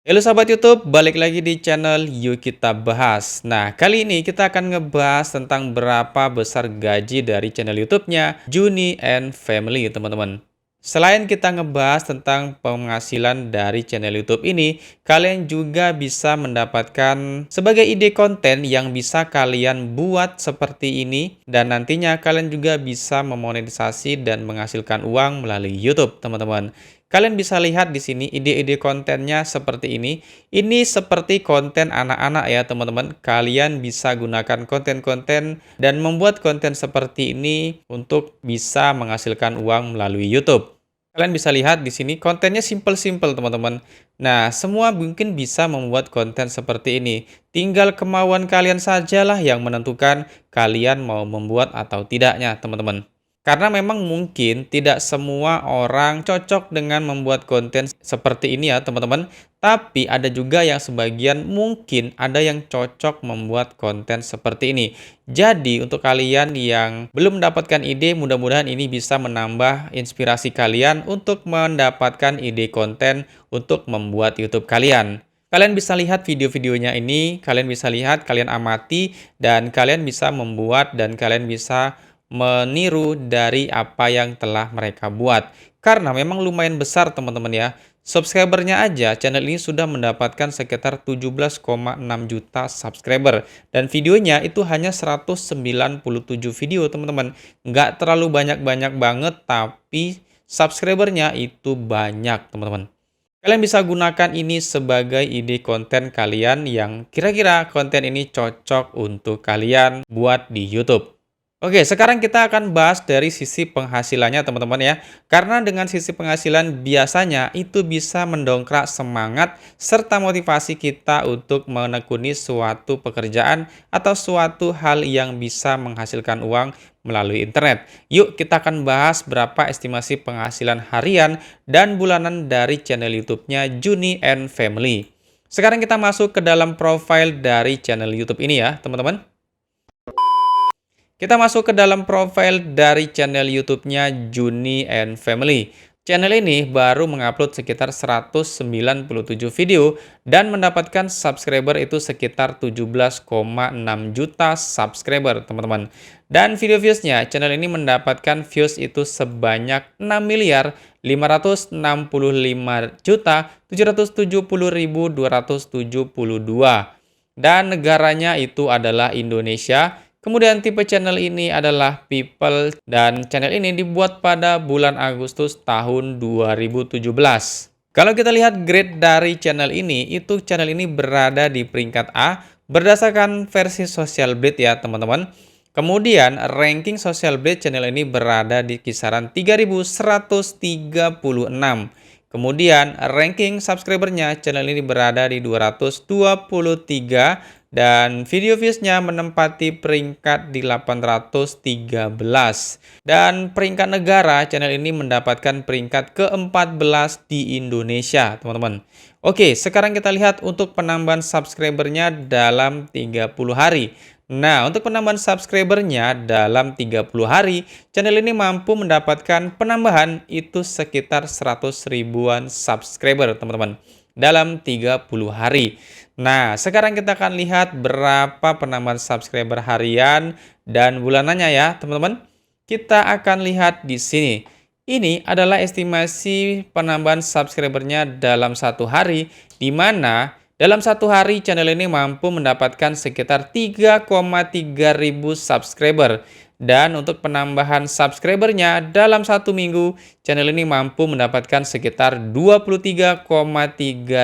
Halo sahabat YouTube, balik lagi di channel Yuk Kita Bahas. Nah, kali ini kita akan ngebahas tentang berapa besar gaji dari channel YouTube-nya Juni and Family, teman-teman. Selain kita ngebahas tentang penghasilan dari channel YouTube ini, kalian juga bisa mendapatkan sebagai ide konten yang bisa kalian buat seperti ini dan nantinya kalian juga bisa memonetisasi dan menghasilkan uang melalui YouTube, teman-teman. Kalian bisa lihat di sini ide-ide kontennya seperti ini. Ini seperti konten anak-anak ya teman-teman. Kalian bisa gunakan konten-konten dan membuat konten seperti ini untuk bisa menghasilkan uang melalui YouTube. Kalian bisa lihat di sini kontennya simple-simple teman-teman. Nah, semua mungkin bisa membuat konten seperti ini. Tinggal kemauan kalian sajalah yang menentukan kalian mau membuat atau tidaknya teman-teman. Karena memang mungkin tidak semua orang cocok dengan membuat konten seperti ini ya teman-teman. Tapi ada juga yang sebagian mungkin ada yang cocok membuat konten seperti ini. Jadi untuk kalian yang belum mendapatkan ide, mudah-mudahan ini bisa menambah inspirasi kalian untuk mendapatkan ide konten untuk membuat YouTube kalian. Kalian bisa lihat video-videonya ini, kalian bisa lihat, kalian amati, dan kalian bisa membuat dan kalian bisa meniru dari apa yang telah mereka buat. Karena memang lumayan besar teman-teman ya. Subscribernya aja channel ini sudah mendapatkan sekitar 17,6 juta subscriber. Dan videonya itu hanya 197 video teman-teman. Nggak terlalu banyak-banyak banget tapi subscribernya itu banyak teman-teman. Kalian bisa gunakan ini sebagai ide konten kalian yang kira-kira konten ini cocok untuk kalian buat di YouTube. Oke, sekarang kita akan bahas dari sisi penghasilannya teman-teman ya. Karena dengan sisi penghasilan biasanya itu bisa mendongkrak semangat serta motivasi kita untuk menekuni suatu pekerjaan atau suatu hal yang bisa menghasilkan uang melalui internet. Yuk kita akan bahas berapa estimasi penghasilan harian dan bulanan dari channel YouTube-nya Juni and Family. Sekarang kita masuk ke dalam profile dari channel YouTube ini ya teman-teman. Kita masuk ke dalam profil dari channel YouTube-nya Juni and Family. Channel ini baru mengupload sekitar 197 video dan mendapatkan subscriber itu sekitar 17,6 juta subscriber, teman-teman. Dan video viewsnya, channel ini mendapatkan views itu sebanyak 6 miliar 565 juta 770.272. Dan negaranya itu adalah Indonesia. Kemudian tipe channel ini adalah People dan channel ini dibuat pada bulan Agustus tahun 2017. Kalau kita lihat grade dari channel ini, itu channel ini berada di peringkat A berdasarkan versi Social Blade ya teman-teman. Kemudian ranking Social Blade channel ini berada di kisaran 3136. Kemudian ranking subscribernya channel ini berada di 223 dan video viewsnya menempati peringkat di 813. Dan peringkat negara channel ini mendapatkan peringkat ke-14 di Indonesia, teman-teman. Oke, sekarang kita lihat untuk penambahan subscribernya dalam 30 hari. Nah, untuk penambahan subscribernya dalam 30 hari, channel ini mampu mendapatkan penambahan itu sekitar 100 ribuan subscriber, teman-teman, dalam 30 hari. Nah, sekarang kita akan lihat berapa penambahan subscriber harian dan bulanannya ya, teman-teman. Kita akan lihat di sini. Ini adalah estimasi penambahan subscribernya dalam satu hari, di mana dalam satu hari channel ini mampu mendapatkan sekitar 3,3 ribu subscriber. Dan untuk penambahan subscribernya dalam satu minggu, channel ini mampu mendapatkan sekitar 23,3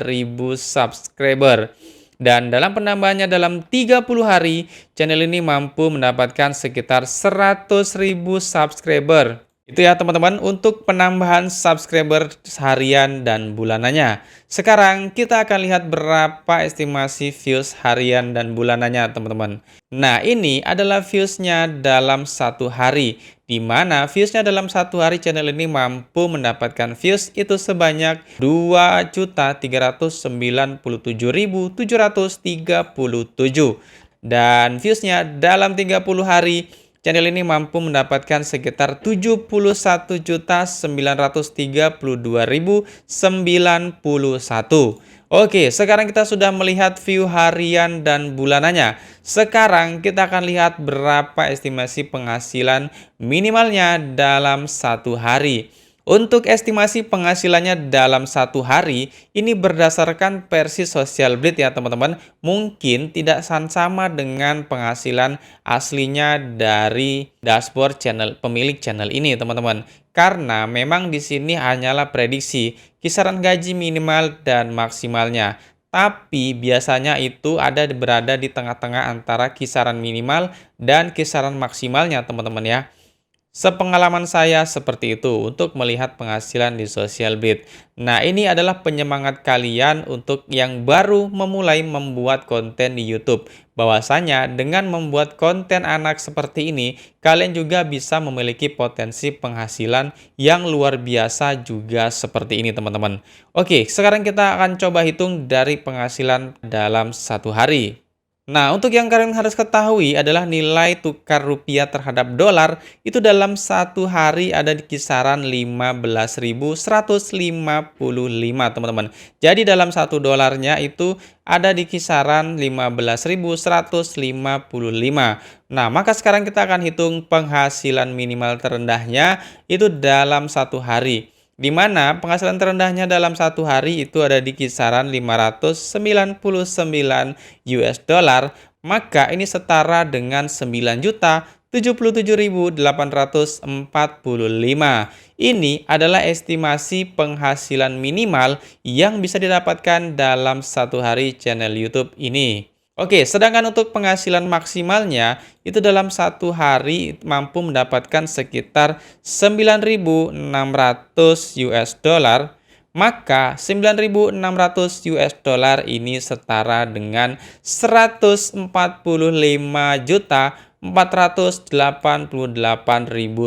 ribu subscriber. Dan dalam penambahannya dalam 30 hari, channel ini mampu mendapatkan sekitar 100 ribu subscriber. Itu ya teman-teman untuk penambahan subscriber harian dan bulanannya. Sekarang kita akan lihat berapa estimasi views harian dan bulanannya teman-teman. Nah ini adalah viewsnya dalam satu hari. Di mana viewsnya dalam satu hari channel ini mampu mendapatkan views itu sebanyak 2.397.737. Dan viewsnya dalam 30 hari channel ini mampu mendapatkan sekitar 71.932.091. Oke, sekarang kita sudah melihat view harian dan bulanannya. Sekarang kita akan lihat berapa estimasi penghasilan minimalnya dalam satu hari. Untuk estimasi penghasilannya dalam satu hari, ini berdasarkan versi Social Blade ya teman-teman. Mungkin tidak sama dengan penghasilan aslinya dari dashboard channel pemilik channel ini teman-teman. Karena memang di sini hanyalah prediksi kisaran gaji minimal dan maksimalnya. Tapi biasanya itu berada di tengah-tengah antara kisaran minimal dan kisaran maksimalnya teman-teman ya. Sepengalaman saya seperti itu untuk melihat penghasilan di Social Blade. Nah, ini adalah penyemangat kalian untuk yang baru memulai membuat konten di YouTube. Bahwasanya dengan membuat konten anak seperti ini, kalian juga bisa memiliki potensi penghasilan yang luar biasa juga seperti ini, teman-teman. Oke, sekarang kita akan coba hitung dari penghasilan dalam satu hari. Nah, untuk yang kalian harus ketahui adalah nilai tukar rupiah terhadap dolar itu dalam satu hari ada di kisaran 15.155, teman-teman. Jadi dalam satu dolarnya itu ada di kisaran 15.155. Nah, maka sekarang kita akan hitung penghasilan minimal terendahnya itu dalam satu hari. Di mana penghasilan terendahnya dalam satu hari itu ada di kisaran 599 US dollar, maka ini setara dengan 9.077.845. Ini adalah estimasi penghasilan minimal yang bisa didapatkan dalam satu hari channel YouTube ini. Oke, sedangkan untuk penghasilan maksimalnya itu dalam satu hari mampu mendapatkan sekitar 9.600 US dollar, maka 9.600 US dollar ini setara dengan 145.488.000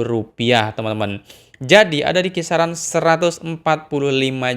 rupiah, teman-teman. Jadi ada di kisaran 145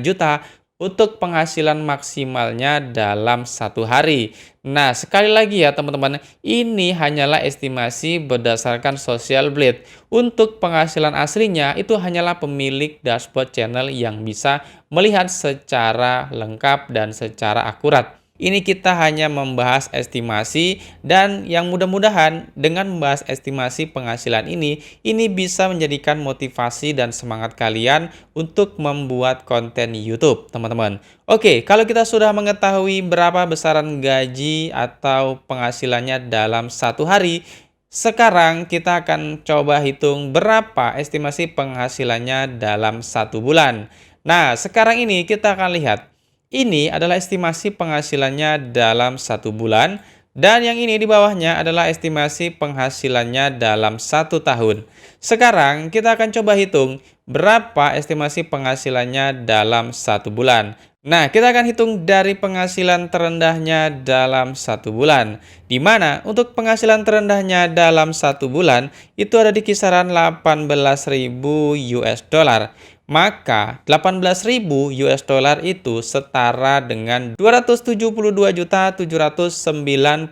juta untuk penghasilan maksimalnya dalam satu hari. Nah, sekali lagi ya teman-teman, ini hanyalah estimasi berdasarkan Social Blade. Untuk penghasilan aslinya itu hanyalah pemilik dashboard channel yang bisa melihat secara lengkap dan secara akurat. Ini kita hanya membahas estimasi dan yang mudah-mudahan dengan membahas estimasi penghasilan ini bisa menjadikan motivasi dan semangat kalian untuk membuat konten YouTube, teman-teman. Oke, kalau kita sudah mengetahui berapa besaran gaji atau penghasilannya dalam satu hari, sekarang kita akan coba hitung berapa estimasi penghasilannya dalam satu bulan. Nah, sekarang ini kita akan lihat. Ini adalah estimasi penghasilannya dalam satu bulan, dan yang ini di bawahnya adalah estimasi penghasilannya dalam satu tahun. Sekarang kita akan coba hitung berapa estimasi penghasilannya dalam satu bulan. Nah, kita akan hitung dari penghasilan terendahnya dalam satu bulan. Di mana untuk penghasilan terendahnya dalam satu bulan itu ada di kisaran 18.000 US dollar. Maka 18.000 US dollar itu setara dengan 272.790.000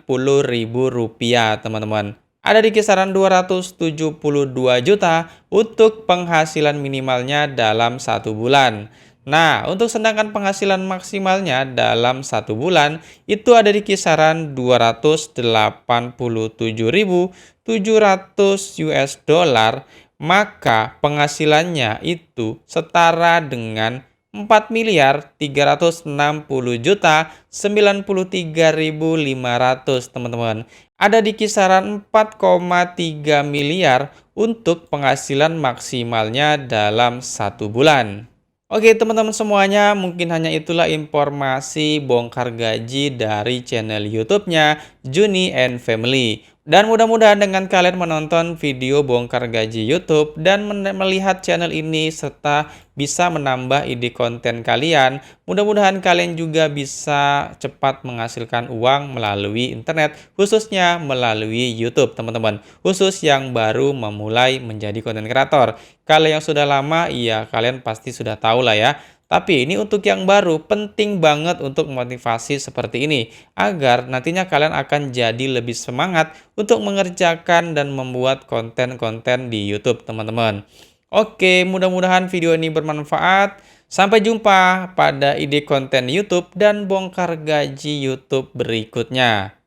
rupiah, teman-teman. Ada di kisaran 272 juta untuk penghasilan minimalnya dalam satu bulan. Nah, untuk sedangkan penghasilan maksimalnya dalam satu bulan itu ada di kisaran 287.700 US dollar, maka penghasilannya itu setara dengan 4.360.093.500, teman-teman. Ada di kisaran 4,3 miliar untuk penghasilan maksimalnya dalam satu bulan. Oke teman-teman semuanya, mungkin hanya itulah informasi bongkar gaji dari channel YouTube-nya Juni and Family. Dan mudah-mudahan dengan kalian menonton video bongkar gaji YouTube dan melihat channel ini serta bisa menambah ide konten kalian, mudah-mudahan kalian juga bisa cepat menghasilkan uang melalui internet, khususnya melalui YouTube, teman-teman. Khusus yang baru memulai menjadi konten kreator. Kalau yang sudah lama, ya kalian pasti sudah tahu lah ya. Tapi ini untuk yang baru, penting banget untuk motivasi seperti ini, agar nantinya kalian akan jadi lebih semangat untuk mengerjakan dan membuat konten-konten di YouTube, teman-teman. Oke, mudah-mudahan video ini bermanfaat. Sampai jumpa pada ide konten YouTube dan bongkar gaji YouTube berikutnya.